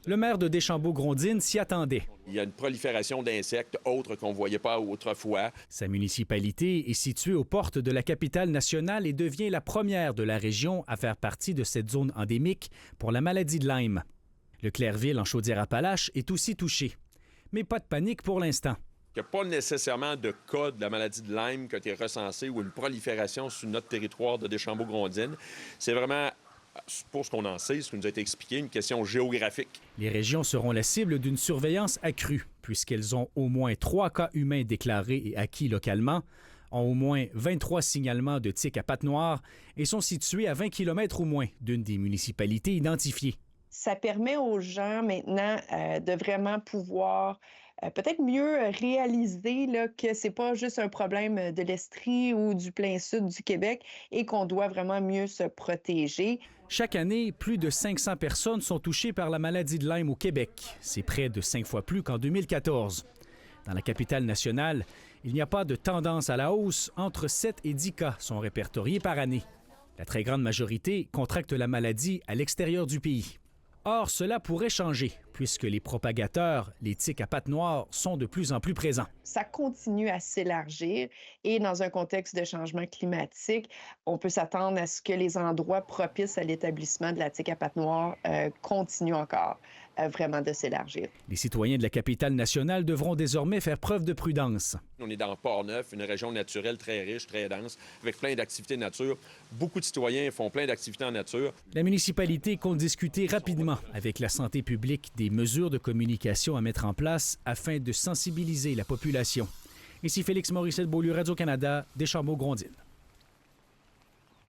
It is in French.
Le maire de Deschambault-Grondines s'y attendait. Il y a une prolifération d'insectes autres qu'on ne voyait pas autrefois. Sa municipalité est située aux portes de la capitale nationale et devient la première de la région à faire partie de cette zone endémique pour la maladie de Lyme. Le Clairville, en Chaudière-Appalaches, est aussi touché. Mais pas de panique pour l'instant. Il n'y a pas nécessairement de cas de la maladie de Lyme qui a été recensé ou une prolifération sur notre territoire de Deschambault-Grondines. C'est vraiment, pour ce qu'on en sait, ce qui nous a été expliqué, une question géographique. Les régions seront la cible d'une surveillance accrue, puisqu'elles ont au moins 3 cas humains déclarés et acquis localement, ont au moins 23 signalements de tiques à pattes noires et sont situées à 20 km au moins d'une des municipalités identifiées. Ça permet aux gens maintenant de vraiment pouvoir peut-être mieux réaliser là, que c'est pas juste un problème de l'Estrie ou du plein sud du Québec et qu'on doit vraiment mieux se protéger. Chaque année, plus de 500 personnes sont touchées par la maladie de Lyme au Québec. C'est près de 5 fois plus qu'en 2014. Dans la capitale nationale, il n'y a pas de tendance à la hausse. Entre 7 et 10 cas sont répertoriés par année. La très grande majorité contracte la maladie à l'extérieur du pays. Or, cela pourrait changer, puisque les propagateurs, les tiques à pattes noires, sont de plus en plus présents. Ça continue à s'élargir et dans un contexte de changement climatique, on peut s'attendre à ce que les endroits propices à l'établissement de la tique à pattes noires continuent encore vraiment de s'élargir. Les citoyens de la capitale nationale devront désormais faire preuve de prudence. On est dans Port-Neuf, une région naturelle très riche, très dense, avec plein d'activités nature. Beaucoup de citoyens font plein d'activités en nature. La municipalité compte discuter rapidement avec la santé publique des mesures de communication à mettre en place afin de sensibiliser la population. Ici Félix Morissette-Beaulieu, Radio-Canada, Deschambault-Grondines.